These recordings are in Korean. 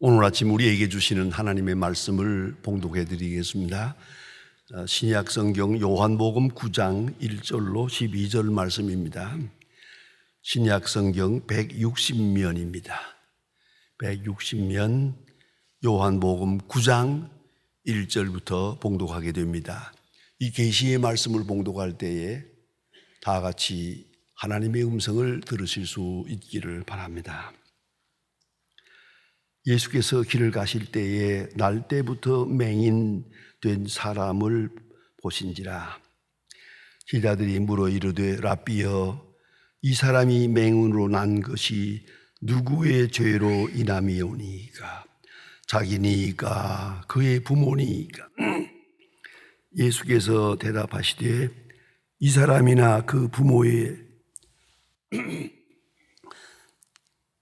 오늘 아침 우리에게 주시는 하나님의 말씀을 봉독해 드리겠습니다. 신약 성경 요한복음 9장 1절로 12절 말씀입니다. 신약 성경 160면입니다. 160면 요한복음 9장 1절부터 봉독하게 됩니다. 이 계시의 말씀을 봉독할 때에 다 같이 하나님의 음성을 들으실 수 있기를 바랍니다. 예수께서 길을 가실 때에 날 때부터 맹인된 사람을 보신지라. 제자들이 물어 이르되 라삐여, 이 사람이 맹인으로 난 것이 누구의 죄로 인함이오니까? 자기니까 그의 부모니까? 예수께서 대답하시되 이 사람이나 그 부모의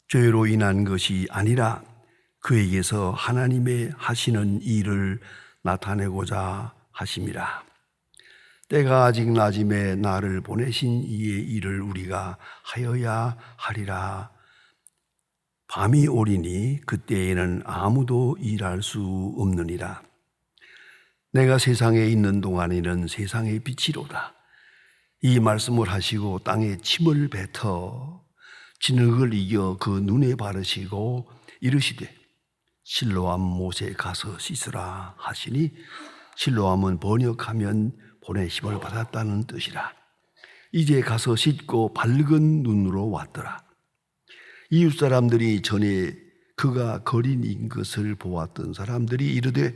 죄로 인한 것이 아니라 그에게서 하나님의 하시는 일을 나타내고자 하심이라. 때가 아직 낮음에 나를 보내신 이의 일을 우리가 하여야 하리라. 밤이 오리니 그때에는 아무도 일할 수 없느니라. 내가 세상에 있는 동안에는 세상의 빛이로다. 이 말씀을 하시고 땅에 침을 뱉어 진흙을 이겨 그 눈에 바르시고 이르시되 실로암 못에 가서 씻으라 하시니, 실로암은 번역하면 보내심을 받았다는 뜻이라. 이제 가서 씻고 밝은 눈으로 왔더라. 이웃 사람들이 전에 그가 거린인 것을 보았던 사람들이 이르되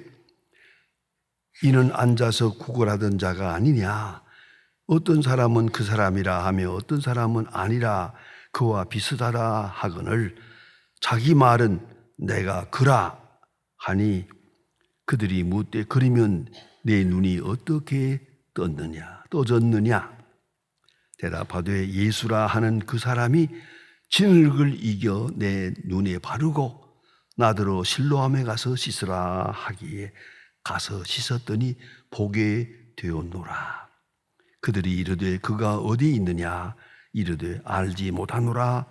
이는 앉아서 구걸하던 자가 아니냐? 어떤 사람은 그 사람이라 하며 어떤 사람은 아니라 그와 비슷하다 하거늘 자기 말은 내가 그라 하니, 그들이 묻되 그러면 내 눈이 어떻게 떠졌느냐? 대답하되 예수라 하는 그 사람이 진흙을 이겨 내 눈에 바르고 나더러 실로암에 가서 씻으라 하기에 가서 씻었더니 보게 되었노라. 그들이 이르되 그가 어디 있느냐? 이르되 알지 못하노라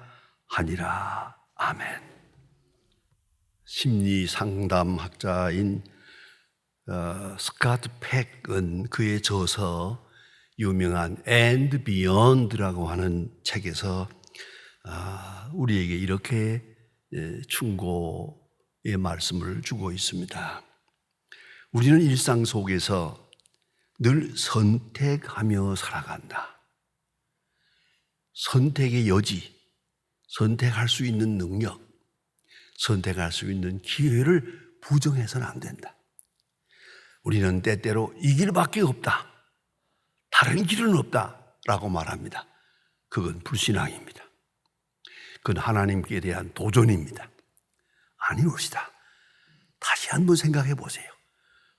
하니라. 아멘. 심리 상담학자인 스카트 팩은 그의 저서 유명한 And Beyond라고 하는 책에서 우리에게 이렇게 충고의 말씀을 주고 있습니다. 우리는 일상 속에서 늘 선택하며 살아간다. 선택의 여지, 선택할 수 있는 능력, 선택할 수 있는 기회를 부정해서는 안 된다. 우리는 때때로 이 길밖에 없다, 다른 길은 없다라고 말합니다. 그건 불신앙입니다. 그건 하나님께 대한 도전입니다. 아니옵시다. 다시 한번 생각해 보세요.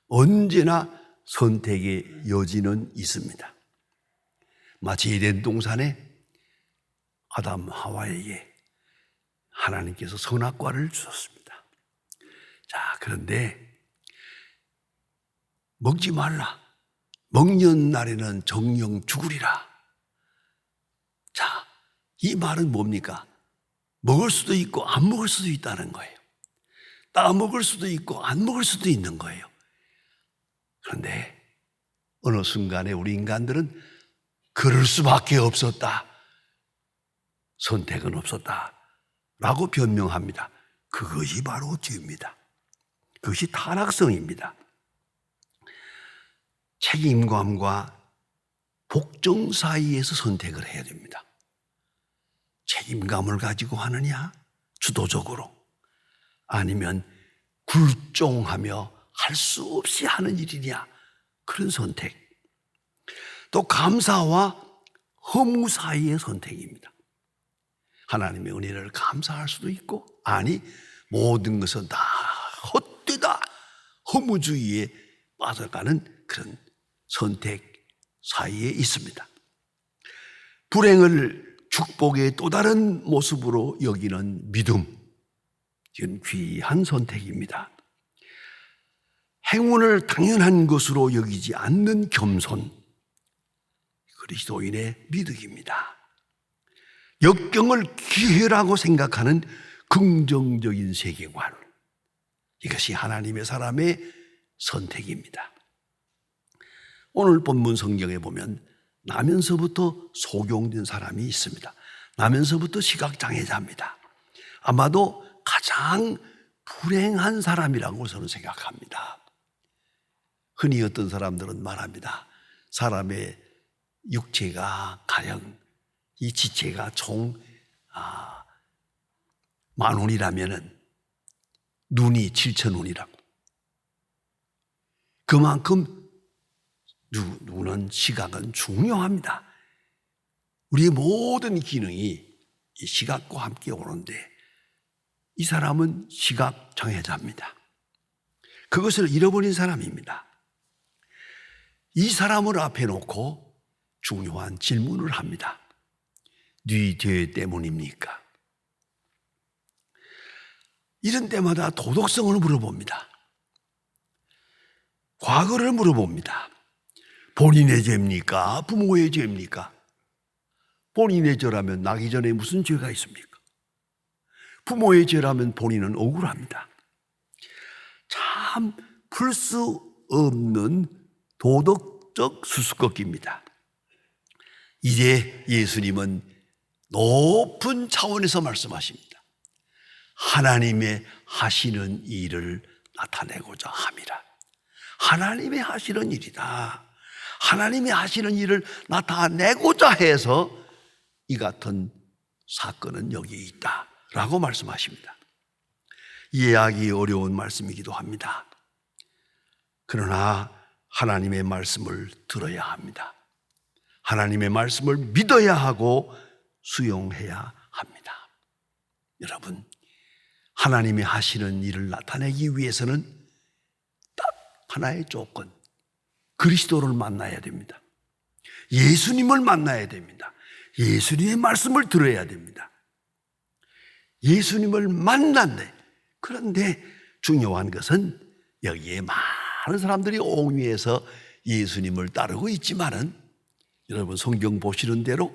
언제나 선택의 여지는 있습니다. 마치 에덴 동산에 아담 하와에게 하나님께서 선악과를 주셨습니다. 자, 그런데 먹지 말라. 먹는 날에는 정령 죽으리라. 자, 이 말은 뭡니까? 먹을 수도 있고 안 먹을 수도 있다는 거예요. 따 먹을 수도 있고 안 먹을 수도 있는 거예요. 그런데 어느 순간에 우리 인간들은 그럴 수밖에 없었다, 선택은 없었다 라고 변명합니다. 그것이 바로 죄입니다. 그것이 타락성입니다. 책임감과 복종 사이에서 선택을 해야 됩니다. 책임감을 가지고 하느냐, 주도적으로, 아니면 굴종하며 할 수 없이 하는 일이냐, 그런 선택. 또 감사와 허무 사이의 선택입니다. 하나님의 은혜를 감사할 수도 있고, 아니 모든 것은 다 헛되다, 허무주의에 빠져가는 그런 선택 사이에 있습니다. 불행을 축복의 또 다른 모습으로 여기는 믿음, 이건 귀한 선택입니다. 행운을 당연한 것으로 여기지 않는 겸손, 그리스도인의 미덕입니다. 역경을 기회라고 생각하는 긍정적인 세계관, 이것이 하나님의 사람의 선택입니다. 오늘 본문 성경에 보면 나면서부터 소경된 사람이 있습니다. 나면서부터 시각장애자입니다. 아마도 가장 불행한 사람이라고 저는 생각합니다. 흔히 어떤 사람들은 말합니다. 사람의 육체가 가령 이 지체가 총 10,000원이라면은 눈이 7,000원이라고. 그만큼 눈은, 시각은 중요합니다. 우리의 모든 기능이 이 시각과 함께 오는데 이 사람은 시각장애자입니다. 그것을 잃어버린 사람입니다. 이 사람을 앞에 놓고 중요한 질문을 합니다. 네 죄 때문입니까? 이런 때마다 도덕성을 물어봅니다. 과거를 물어봅니다. 본인의 죄입니까? 부모의 죄입니까? 본인의 죄라면 나기 전에 무슨 죄가 있습니까? 부모의 죄라면 본인은 억울합니다. 참 풀 수 없는 도덕적 수수께끼입니다. 이제 예수님은 높은 차원에서 말씀하십니다. 하나님의 하시는 일을 나타내고자 함이라. 하나님의 하시는 일이다. 하나님이 하시는 일을 나타내고자 해서 이 같은 사건은 여기 있다라고 말씀하십니다. 이해하기 어려운 말씀이기도 합니다. 그러나 하나님의 말씀을 들어야 합니다. 하나님의 말씀을 믿어야 하고 수용해야 합니다. 여러분, 하나님이 하시는 일을 나타내기 위해서는 딱 하나의 조건, 그리스도를 만나야 됩니다. 예수님을 만나야 됩니다. 예수님의 말씀을 들어야 됩니다. 예수님을 만난데, 그런데 중요한 것은 여기에 많은 사람들이 옹위해서 예수님을 따르고 있지만은 여러분 성경 보시는 대로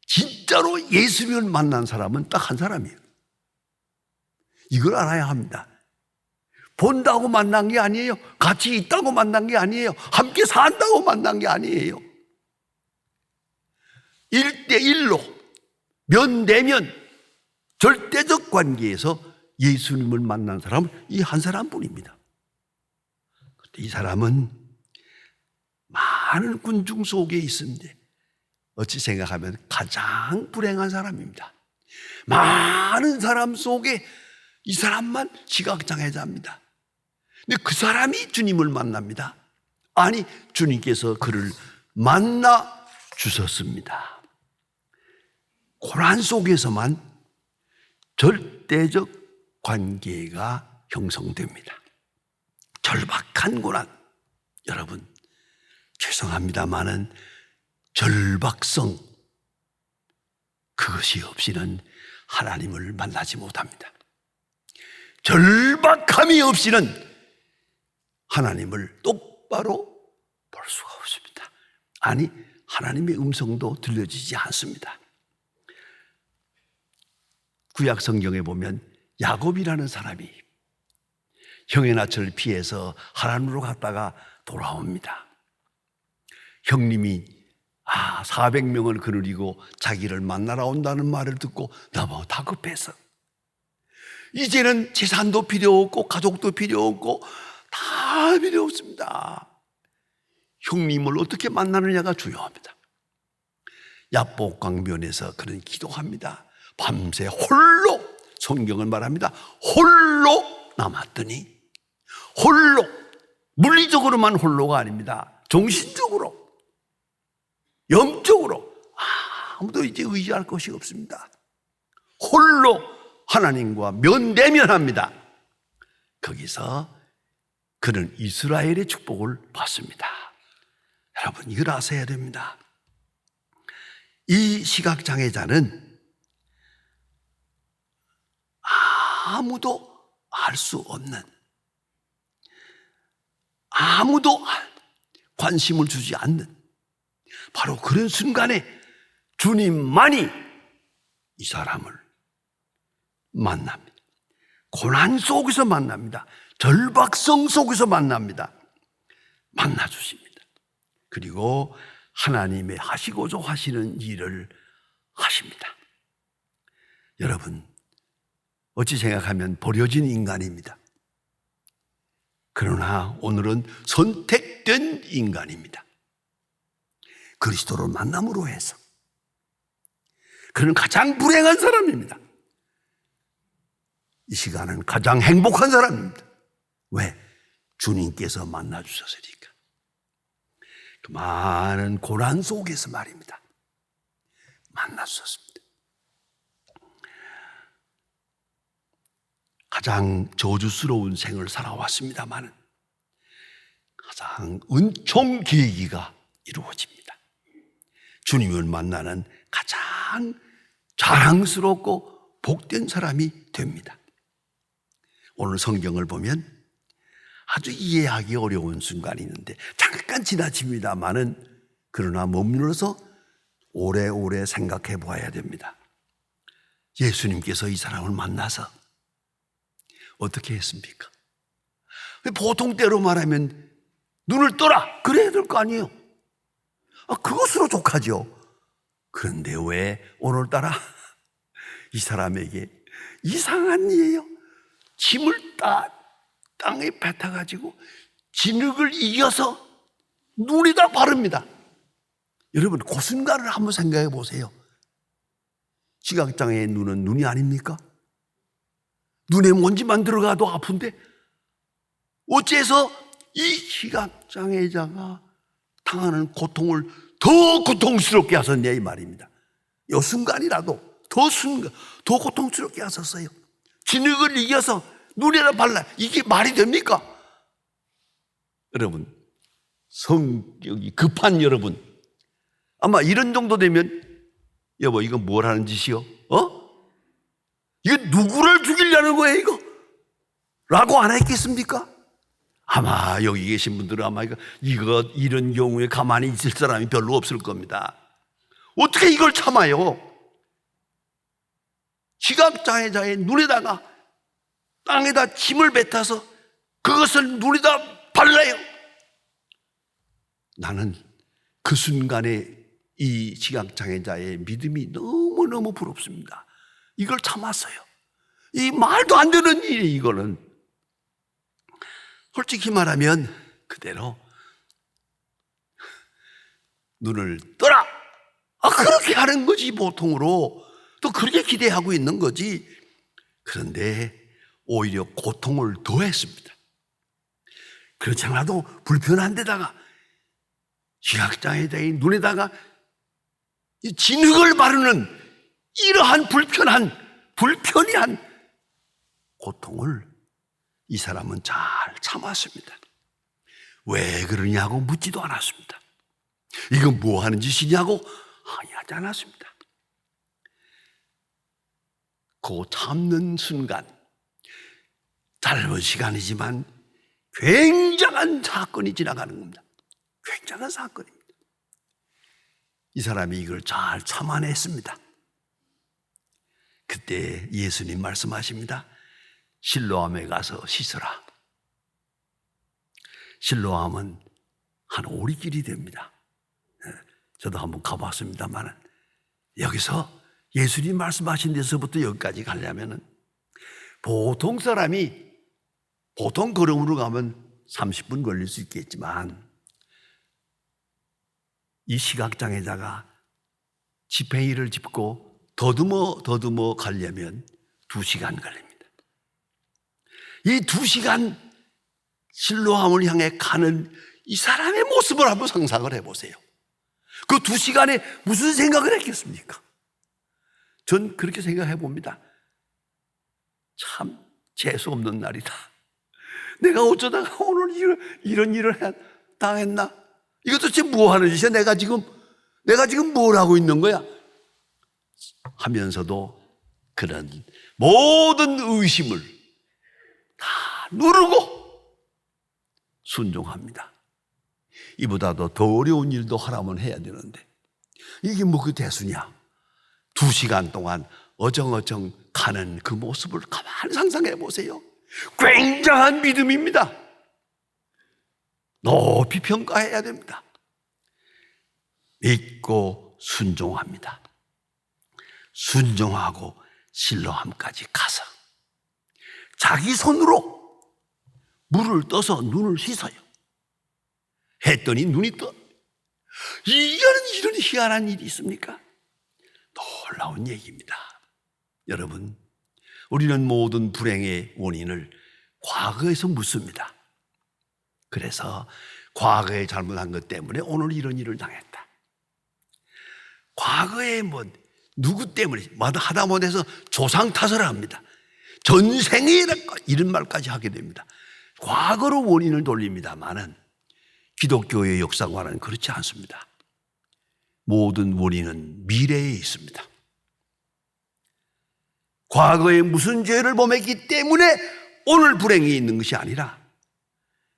진짜로 예수님을 만난 사람은 딱 한 사람이에요. 이걸 알아야 합니다. 본다고 만난 게 아니에요. 같이 있다고 만난 게 아니에요. 함께 산다고 만난 게 아니에요. 1대1로 면대면 절대적 관계에서 예수님을 만난 사람은 이 한 사람뿐입니다. 이 사람은 많은 군중 속에 있는데 어찌 생각하면 가장 불행한 사람입니다. 많은 사람 속에 이 사람만 시각장애자입니다. 근데 그 사람이 주님을 만납니다. 아니, 주님께서 그를 만나 주셨습니다. 고난 속에서만 절대적 관계가 형성됩니다. 절박한 고난. 여러분, 죄송합니다마는 절박성, 그것이 없이는 하나님을 만나지 못합니다. 절박함이 없이는 하나님을 똑바로 볼 수가 없습니다. 아니, 하나님의 음성도 들려지지 않습니다. 구약 성경에 보면 야곱이라는 사람이 형의 낯을 피해서 하란으로 갔다가 돌아옵니다. 형님이 400명을 거느리고 자기를 만나러 온다는 말을 듣고 너무 다급해서 이제는 재산도 필요 없고 가족도 필요 없고 다 필요 없습니다. 형님을 어떻게 만나느냐가 중요합니다. 야복강변에서 그는 기도합니다. 밤새 홀로, 성경은 말합니다. 홀로 남았더니, 홀로, 물리적으로만 홀로가 아닙니다. 정신적으로, 영적으로 아무도 이제 의지할 것이 없습니다. 홀로 하나님과 면대면합니다. 거기서 그는 이스라엘의 축복을 받습니다. 여러분, 이걸 아셔야 됩니다. 이 시각장애자는 아무도 알 수 없는, 아무도 관심을 주지 않는 바로 그런 순간에 주님만이 이 사람을 만납니다. 고난 속에서 만납니다. 절박성 속에서 만납니다. 만나주십니다. 그리고 하나님의 하시고자 하시는 일을 하십니다. 여러분, 어찌 생각하면 버려진 인간입니다. 그러나 오늘은 선택된 인간입니다. 그리스도를 만남으로 해서. 그는 가장 불행한 사람입니다. 이 시간은 가장 행복한 사람입니다. 왜? 주님께서 만나주셨으니까. 그 많은 고난 속에서 말입니다. 만나주셨습니다. 가장 저주스러운 생을 살아왔습니다만 가장 은총 계기가 이루어집니다. 주님을 만나는 가장 자랑스럽고 복된 사람이 됩니다. 오늘 성경을 보면 아주 이해하기 어려운 순간이 있는데 잠깐 지나칩니다만은 그러나 머물러서 오래오래 생각해 보아야 됩니다. 예수님께서 이 사람을 만나서 어떻게 했습니까? 보통 때로 말하면 눈을 떠라 그래야 될 거 아니에요. 그것으로 족하죠. 그런데 왜 오늘따라 이 사람에게 이상한 일이에요. 짐을 땅에 뱉어가지고 진흙을 이겨서 눈에다 바릅니다. 여러분 그 순간을 한번 생각해 보세요. 시각장애의 눈은 눈이 아닙니까? 눈에 먼지만 들어가도 아픈데 어째서 이 시각장애자가 당하는 고통을 더 고통스럽게 하셨냐 이 말입니다. 이 순간이라도 더 고통스럽게 하셨어요. 진흙을 이겨서 눈에다 발라. 이게 말이 됩니까? 여러분, 성격이 급한 여러분, 아마 이런 정도 되면 여보 이거 뭘 하는 짓이요? 이거 누구를 죽이려는 거예요 이거? 라고 안 했겠습니까? 아마 여기 계신 분들은 아마 이런 경우에 가만히 있을 사람이 별로 없을 겁니다. 어떻게 이걸 참아요? 시각장애자의 눈에다가 땅에다 짐을 뱉어서 그것을 눈에다 발라요. 나는 그 순간에 이 시각장애자의 믿음이 너무너무 부럽습니다. 이걸 참았어요. 이 말도 안 되는 일이 이거는. 솔직히 말하면 그대로 눈을 떠라! 그렇게 하는 거지 보통으로. 또 그렇게 기대하고 있는 거지. 그런데 오히려 고통을 더했습니다. 그렇지 않아도 불편한 데다가 시각장애자의 눈에다가 진흙을 바르는 이러한 불편한 고통을 이 사람은 잘 참았습니다. 왜 그러냐고 묻지도 않았습니다. 이건 뭐 하는 짓이냐고 항의하지 않았습니다. 그 참는 순간, 짧은 시간이지만 굉장한 사건이 지나가는 겁니다. 굉장한 사건입니다. 이 사람이 이걸 잘 참아냈습니다. 그때 예수님 말씀하십니다. 실로암에 가서 씻어라. 실로암은 한 오리길이 됩니다. 저도 한번 가봤습니다만 여기서 예수님 말씀하신 데서부터 여기까지 가려면 보통 사람이 보통 걸음으로 가면 30분 걸릴 수 있겠지만 이 시각장애자가 지팽이를 짚고 더듬어 가려면 2시간 걸립니다. 이 2시간 실로암을 향해 가는 이 사람의 모습을 한번 상상을 해보세요. 그 2시간에 무슨 생각을 했겠습니까? 전 그렇게 생각해 봅니다. 참 재수 없는 날이다. 내가 어쩌다가 오늘 이런 일을 당했나? 이것도 지금 뭐 하는 짓이야? 내가 지금 뭘 하고 있는 거야? 하면서도 그런 모든 의심을 다 누르고 순종합니다. 이보다도 더 어려운 일도 하라면 해야 되는데 이게 뭐 그 대수냐? 2시간 동안 어정어정 가는 그 모습을 가만히 상상해 보세요. 굉장한 믿음입니다. 높이 평가해야 됩니다. 믿고 순종합니다. 순종하고 실로암까지 가서 자기 손으로 물을 떠서 눈을 씻어요. 했더니 눈이 떠. 이런 희한한 일이 있습니까? 놀라운 얘기입니다. 여러분, 우리는 모든 불행의 원인을 과거에서 묻습니다. 그래서 과거에 잘못한 것 때문에 오늘 이런 일을 당했다. 과거에 누구 때문에 하다 못해서 조상 탓을 합니다. 전생에 이런 말까지 하게 됩니다. 과거로 원인을 돌립니다만은 기독교의 역사관은 그렇지 않습니다. 모든 원인은 미래에 있습니다. 과거에 무슨 죄를 범했기 때문에 오늘 불행이 있는 것이 아니라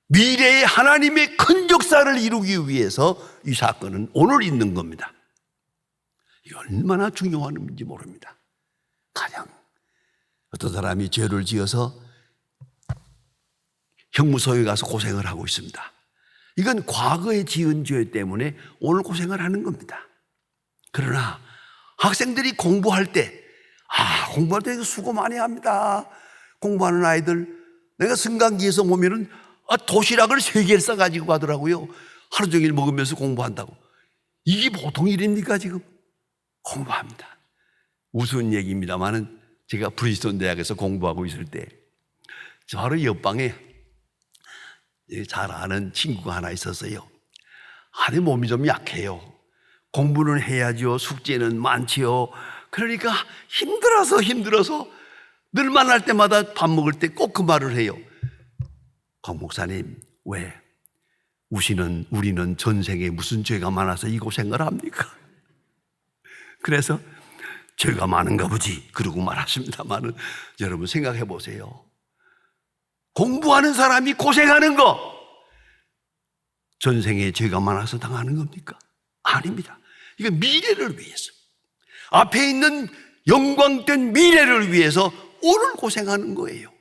미래에 하나님의 큰 역사를 이루기 위해서 이 사건은 오늘 있는 겁니다. 이게 얼마나 중요한 의미인지 모릅니다. 가령 어떤 사람이 죄를 지어서 형무소에 가서 고생을 하고 있습니다. 이건 과거에 지은 죄 때문에 오늘 고생을 하는 겁니다. 그러나 학생들이 공부할 때 공부할 때 수고 많이 합니다. 공부하는 아이들 내가 승강기에서 보면은 도시락을 3개를 싸가지고 가더라고요. 하루 종일 먹으면서 공부한다고. 이게 보통 일입니까 지금? 공부합니다. 우스운 얘기입니다만은 제가 프린스턴 대학에서 공부하고 있을 때 바로 옆방에 잘 아는 친구가 하나 있었어요. 아니 몸이 좀 약해요. 공부는 해야죠. 숙제는 많지요. 그러니까 힘들어서 늘 만날 때마다 밥 먹을 때 꼭 그 말을 해요. 강 목사님, 왜 우리는 전생에 무슨 죄가 많아서 이 고생을 합니까? 그래서 죄가 많은가 보지 그러고 말았습니다만은 여러분 생각해 보세요. 공부하는 사람이 고생하는 거 전생에 죄가 많아서 당하는 겁니까? 아닙니다. 이건 미래를 위해서, 앞에 있는 영광된 미래를 위해서 오늘 고생하는 거예요.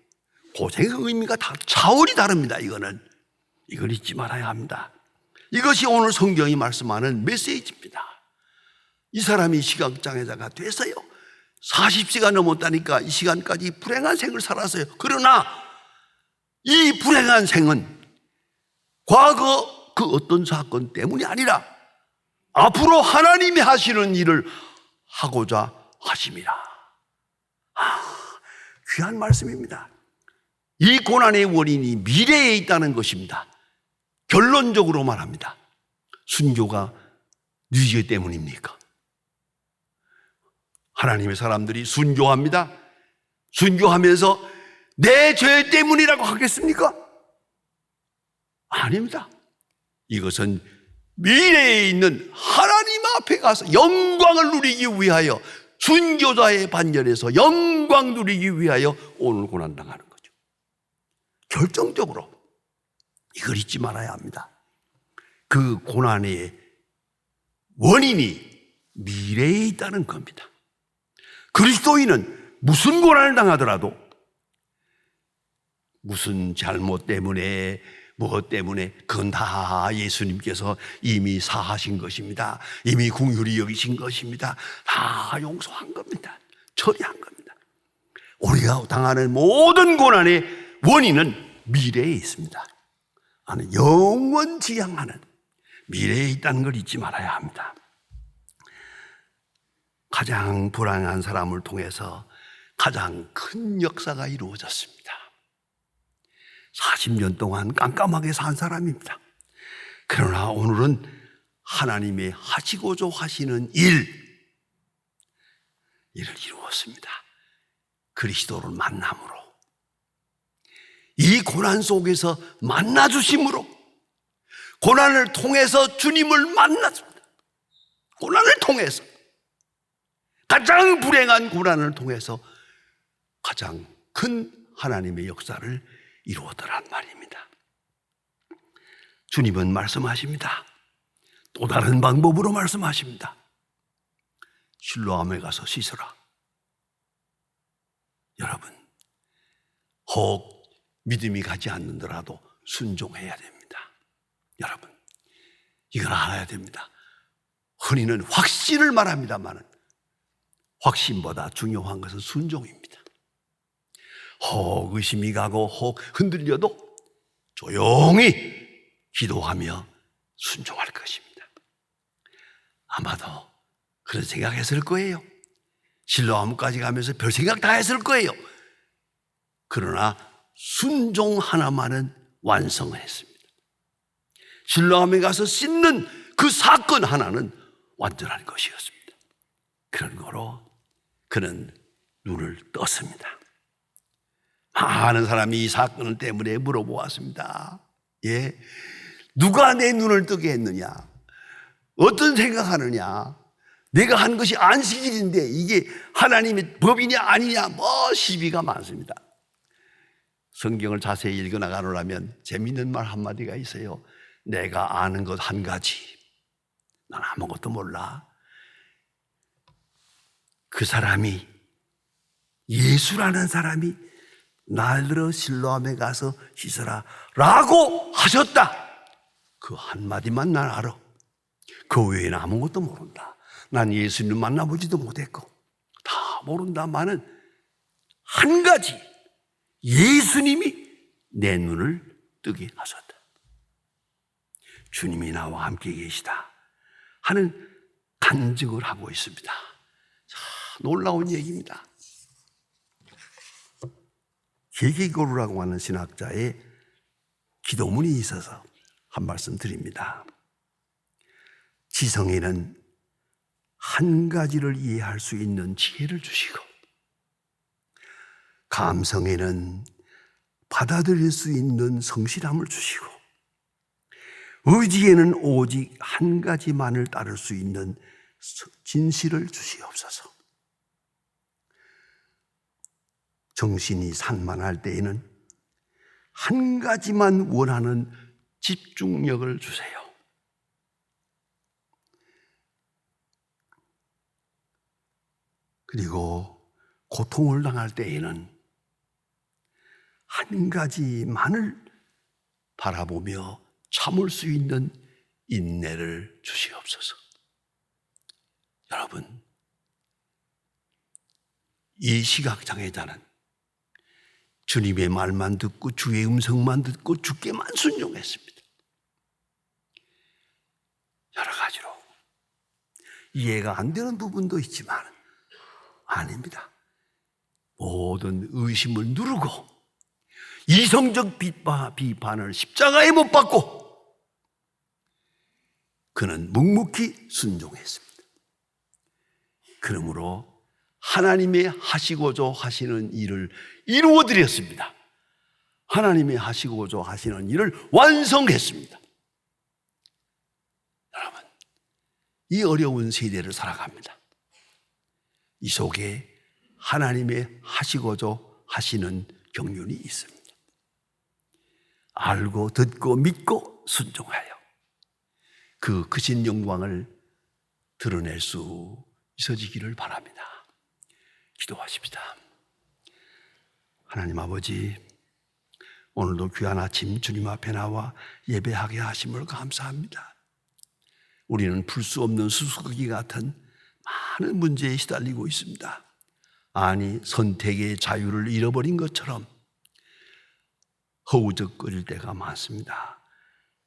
고생의 의미가 차원이 다릅니다. 이걸 잊지 말아야 합니다. 이것이 오늘 성경이 말씀하는 메시지입니다. 이 사람이 시각장애자가 됐어요. 40세가 넘었다니까 이 시간까지 불행한 생을 살았어요. 그러나 이 불행한 생은 과거 그 어떤 사건 때문이 아니라 앞으로 하나님이 하시는 일을 하고자 하심이라. 귀한 말씀입니다. 이 고난의 원인이 미래에 있다는 것입니다. 결론적으로 말합니다. 순교가 뉘죄 때문입니까? 하나님의 사람들이 순교합니다. 순교하면서 내 죄 때문이라고 하겠습니까? 아닙니다. 이것은 미래에 있는 하나님 앞에 가서 영광을 누리기 위하여, 순교자의 반열에서 영광 누리기 위하여 오늘 고난당하는 거죠. 결정적으로 이걸 잊지 말아야 합니다. 그 고난의 원인이 미래에 있다는 겁니다. 그리스도인은 무슨 고난을 당하더라도 무슨 잘못 때문에 무엇 때문에 그건 다 예수님께서 이미 사하신 것입니다. 이미 긍휼히 여기신 것입니다. 다 용서한 겁니다. 처리한 겁니다. 우리가 당하는 모든 고난의 원인은 미래에 있습니다. 나는 영원지향하는 미래에 있다는 걸 잊지 말아야 합니다. 가장 불행한 사람을 통해서 가장 큰 역사가 이루어졌습니다. 40년 동안 깜깜하게 산 사람입니다. 그러나 오늘은 하나님의 하시고자 하시는 일을 이루었습니다. 그리스도를 만남으로, 이 고난 속에서 만나주심으로, 고난을 통해서 주님을 만났습니다. 고난을 통해서, 가장 불행한 고난을 통해서 가장 큰 하나님의 역사를 이루었더란 말입니다. 주님은 말씀하십니다. 또 다른 방법으로 말씀하십니다. 실로암에 가서 씻으라. 여러분, 혹 믿음이 가지 않는더라도 순종해야 됩니다. 여러분, 이걸 알아야 됩니다. 흔히는 확신을 말합니다만 확신보다 중요한 것은 순종입니다. 혹 의심이 가고 혹 흔들려도 조용히 기도하며 순종할 것입니다. 아마도 그런 생각했을 거예요. 실로암까지 가면서 별 생각 다 했을 거예요. 그러나 순종 하나만은 완성을 했습니다. 실로암에 가서 씻는 그 사건 하나는 완전한 것이었습니다. 그런 거로 그는 눈을 떴습니다. 많은 사람이 이 사건 때문에 물어보았습니다. 예, 누가 내 눈을 뜨게 했느냐? 어떤 생각하느냐? 내가 한 것이 안식일인데 이게 하나님의 법이냐 아니냐? 시비가 많습니다. 성경을 자세히 읽어나가려면 재미있는 말 한마디가 있어요. 내가 아는 것 한 가지. 난 아무것도 몰라. 그 사람이, 예수라는 사람이 날들어 실로암에 가서 씻어라 라고 하셨다. 그 한마디만 난 알아. 그 외에는 아무것도 모른다. 난 예수님 만나보지도 못했고 다 모른다마는 한 가지, 예수님이 내 눈을 뜨게 하셨다. 주님이 나와 함께 계시다 하는 간증을 하고 있습니다. 자, 놀라운 얘기입니다. 게게고르라고 하는 신학자의 기도문이 있어서 한 말씀 드립니다. 지성에는 한 가지를 이해할 수 있는 지혜를 주시고, 감성에는 받아들일 수 있는 성실함을 주시고, 의지에는 오직 한 가지만을 따를 수 있는 진실을 주시옵소서. 정신이 산만할 때에는 한 가지만 원하는 집중력을 주세요. 그리고 고통을 당할 때에는 한 가지만을 바라보며 참을 수 있는 인내를 주시옵소서. 여러분, 이 시각장애자는 주님의 말만 듣고 주의 음성만 듣고 주께만 순종했습니다. 여러 가지로 이해가 안 되는 부분도 있지만 아닙니다. 모든 의심을 누르고 이성적 비판을 십자가에 못 박고 그는 묵묵히 순종했습니다. 그러므로 하나님의 하시고자 하시는 일을 이루어드렸습니다. 하나님의 하시고자 하시는 일을 완성했습니다. 여러분, 이 어려운 세대를 살아갑니다. 이 속에 하나님의 하시고자 하시는 경륜이 있습니다. 알고 듣고 믿고 순종하여 그 크신 영광을 드러낼 수 있어지기를 바랍니다. 기도하십시다. 하나님 아버지, 오늘도 귀한 아침 주님 앞에 나와 예배하게 하심을 감사합니다. 우리는 풀 수 없는 수수께끼 같은 많은 문제에 시달리고 있습니다. 아니, 선택의 자유를 잃어버린 것처럼 허우적거릴 때가 많습니다.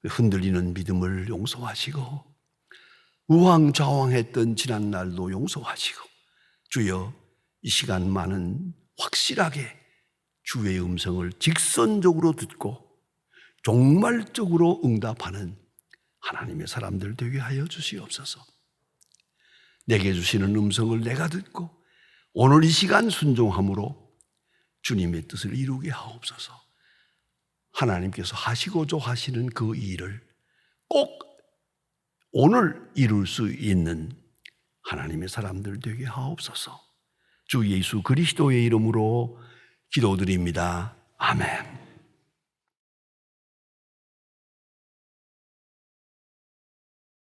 흔들리는 믿음을 용서하시고 우왕좌왕했던 지난날도 용서하시고, 주여, 이 시간만은 확실하게 주의 음성을 직선적으로 듣고 종말적으로 응답하는 하나님의 사람들 되게 하여 주시옵소서. 내게 주시는 음성을 내가 듣고 오늘 이 시간 순종함으로 주님의 뜻을 이루게 하옵소서. 하나님께서 하시고자 하시는 그 일을 꼭 오늘 이룰 수 있는 하나님의 사람들 되게 하옵소서. 주 예수 그리스도의 이름으로 기도드립니다. 아멘.